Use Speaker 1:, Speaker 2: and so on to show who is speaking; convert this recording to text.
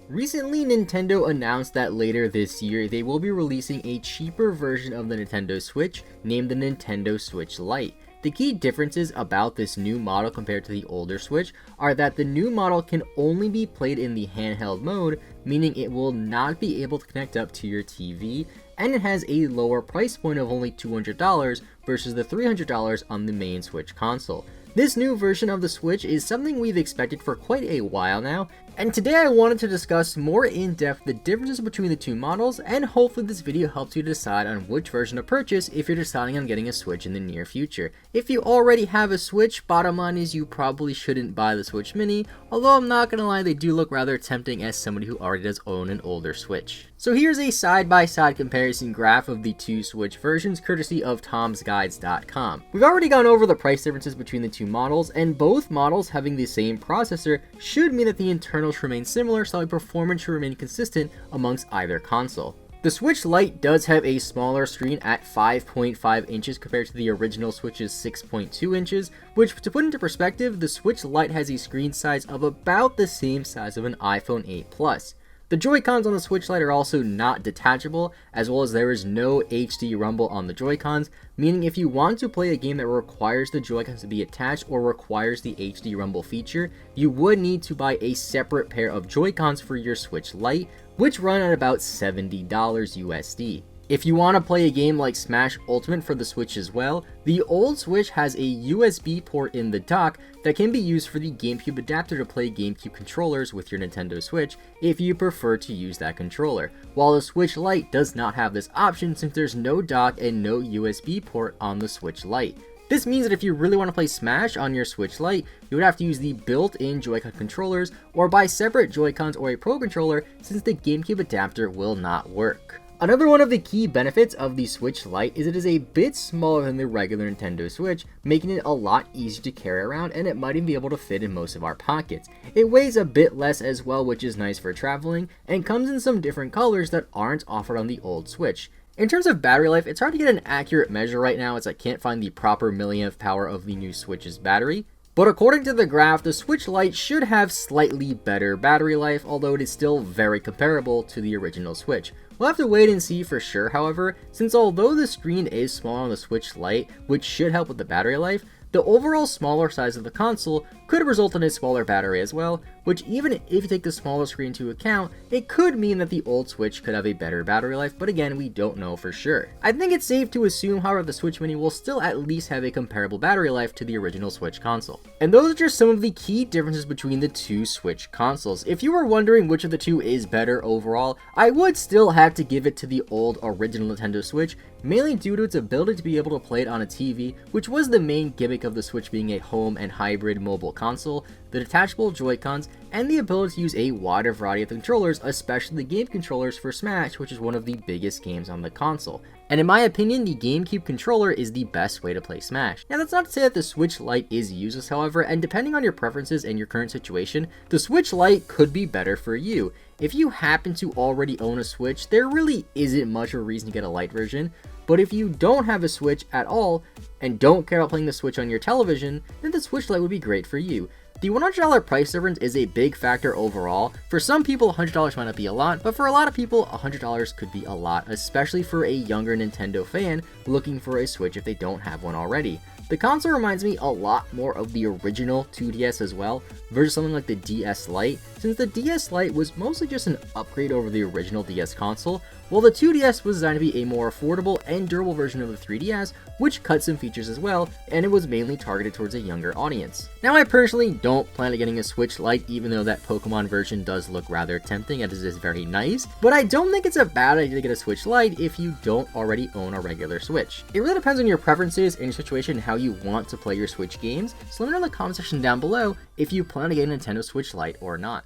Speaker 1: Recently, Nintendo announced that later this year, they will be releasing a cheaper version of the Nintendo Switch named the Nintendo Switch Lite. The key differences about this new model compared to the older Switch are that the new model can only be played in the handheld mode, meaning it will not be able to connect up to your TV, and it has a lower price point of only $200 versus the $300 on the main Switch console. This new version of the Switch is something we've expected for quite a while now, and today I wanted to discuss more in depth the differences between the two models, and hopefully this video helps you decide on which version to purchase if you're deciding on getting a Switch in the near future. If you already have a Switch, bottom line is you probably shouldn't buy the Switch Mini, although I'm not gonna lie, they do look rather tempting as somebody who already does own an older Switch. So here's a side-by-side comparison graph of the two Switch versions courtesy of tomsguides.com. We've already gone over the price differences between the two models, and both models having the same processor should mean that the internals remain similar, so the performance should remain consistent amongst either console. The Switch Lite does have a smaller screen at 5.5 inches compared to the original Switch's 6.2 inches, which, to put into perspective, the Switch Lite has a screen size of about the same size of an iPhone 8 Plus. The Joy-Cons on the Switch Lite are also not detachable, as well as there is no HD rumble on the Joy-Cons, meaning if you want to play a game that requires the Joy-Cons to be attached or requires the HD rumble feature, you would need to buy a separate pair of Joy-Cons for your Switch Lite, which run at about $70 USD. If you want to play a game like Smash Ultimate for the Switch as well, the old Switch has a USB port in the dock that can be used for the GameCube adapter to play GameCube controllers with your Nintendo Switch if you prefer to use that controller, while the Switch Lite does not have this option since there's no dock and no USB port on the Switch Lite. This means that if you really want to play Smash on your Switch Lite, you would have to use the built-in Joy-Con controllers or buy separate Joy-Cons or a Pro Controller since the GameCube adapter will not work. Another one of the key benefits of the Switch Lite is it is a bit smaller than the regular Nintendo Switch, making it a lot easier to carry around, and it might even be able to fit in most of our pockets. It weighs a bit less as well, which is nice for traveling, and comes in some different colors that aren't offered on the old Switch. In terms of battery life, it's hard to get an accurate measure right now as I can't find the proper milliamp power of the new Switch's battery. But according to the graph, the Switch Lite should have slightly better battery life, although it is still very comparable to the original Switch. We'll have to wait and see for sure, however, since although the screen is smaller on the Switch Lite, which should help with the battery life, the overall smaller size of the console could result in a smaller battery as well, which even if you take the smaller screen into account, it could mean that the old Switch could have a better battery life, but again, we don't know for sure. I think it's safe to assume, however, the Switch Mini will still at least have a comparable battery life to the original Switch console. And those are just some of the key differences between the two Switch consoles. If you were wondering which of the two is better overall, I would still have to give it to the old original Nintendo Switch, mainly due to its ability to be able to play it on a TV, which was the main gimmick of the Switch being a home and hybrid mobile console, the detachable Joy-Cons, and the ability to use a wider variety of controllers, especially the game controllers for Smash, which is one of the biggest games on the console. And in my opinion, the GameCube controller is the best way to play Smash. Now that's not to say that the Switch Lite is useless, however, and depending on your preferences and your current situation, the Switch Lite could be better for you. If you happen to already own a Switch, there really isn't much of a reason to get a Lite version. But if you don't have a Switch at all, and don't care about playing the Switch on your television, then the Switch Lite would be great for you. The $100 price difference is a big factor overall. For some people, $100 might not be a lot, but for a lot of people, $100 could be a lot, especially for a younger Nintendo fan looking for a Switch if they don't have one already. The console reminds me a lot more of the original 2DS as well, versus something like the DS Lite, since the DS Lite was mostly just an upgrade over the original DS console, while the 2DS was designed to be a more affordable and durable version of the 3DS, which cut some features as well, and it was mainly targeted towards a younger audience. Now I personally don't plan on getting a Switch Lite, even though that Pokemon version does look rather tempting and it is very nice, but I don't think it's a bad idea to get a Switch Lite if you don't already own a regular Switch. It really depends on your preferences and your situation and how you want to play your Switch games, so let me know in the comment section down below if you plan to get a Nintendo Switch Lite or not.